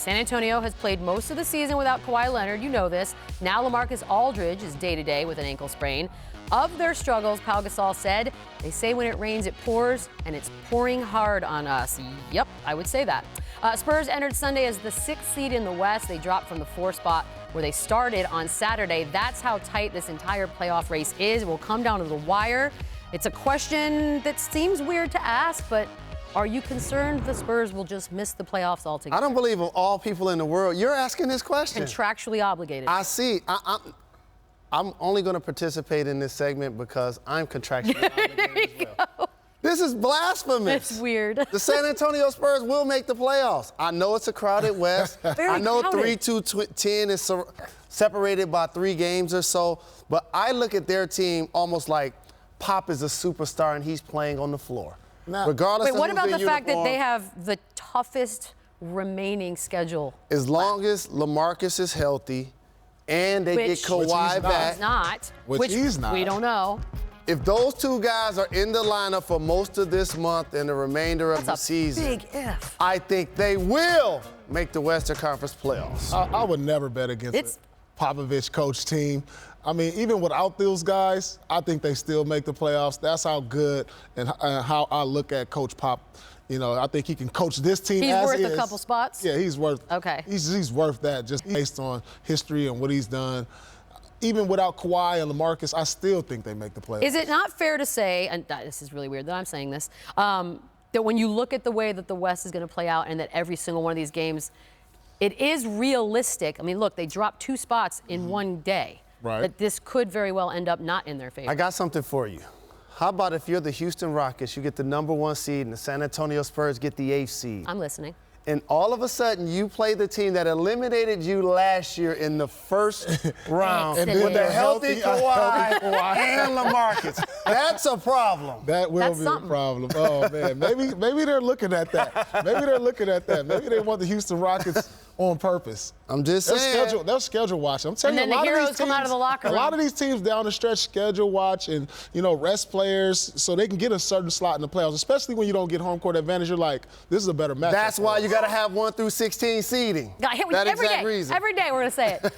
San Antonio has played most of the season without Kawhi Leonard. You know this. Now LaMarcus Aldridge is day-to-day with an ankle sprain. Of their struggles, Pau Gasol said, they say when it rains, it pours, and it's pouring hard on us. Yep, I would say that. Spurs entered Sunday as the 6th seed in the West. They dropped from the 4th spot where they started on Saturday. That's how tight this entire playoff race is. It will come down to the wire. It's a question that seems weird to ask, but are you concerned the Spurs will just miss the playoffs altogether? I don't believe of all people in the world, you're asking this question. Contractually obligated. I see. I'm only going to participate in this segment because I'm contractually obligated as well. This is blasphemous. It's weird. The San Antonio Spurs will make the playoffs. I know it's a crowded West. I know 3-2-10 is separated by 3 games or so, but I look at their team almost like Pop is a superstar and he's playing on the floor. Regardless of what about the who's in fact that uniform, they have the toughest remaining schedule? As long as LaMarcus is healthy and they get Kawhi back. Which he's not. We don't know. If those 2 guys are in the lineup for most of this month and the remainder of the season, big if. I think they will make the Western Conference playoffs. I would never bet against a Popovich coach team. I mean, even without those guys, I think they still make the playoffs. That's how good and how I look at Coach Pop. You know, I think he can coach this team He's as worth is. a couple spots? Yeah, he's worth. Okay. He's worth that just based on history and what he's done. Even without Kawhi and LaMarcus, I still think they make the playoffs. Is it not fair to say, and this is really weird that I'm saying this, that when you look at the way that the West is going to play out and that every single one of these games, it is realistic. I mean, look, they dropped 2 spots in one day. Right. That this could very well end up not in their favor. I got something for you. How about if you're the Houston Rockets, you get the #1 seed, and the San Antonio Spurs get the 8th seed? I'm listening. And all of a sudden, you play the team that eliminated you last year in the first round with a healthy Kawhi and LaMarcus. That's a problem. That will be a problem. Oh, man. Maybe they're looking at that. Maybe they want the Houston Rockets on purpose. I'm just saying. They're schedule watching. I'm telling you, and then the heroes come out of the locker room. A lot of these teams down the stretch schedule watch and, you know, rest players so they can get a certain slot in the playoffs, especially when you don't get home court advantage. You're like, this is a better matchup. That's why you got to have 1 through 16 seeding. Every day we're going to say it.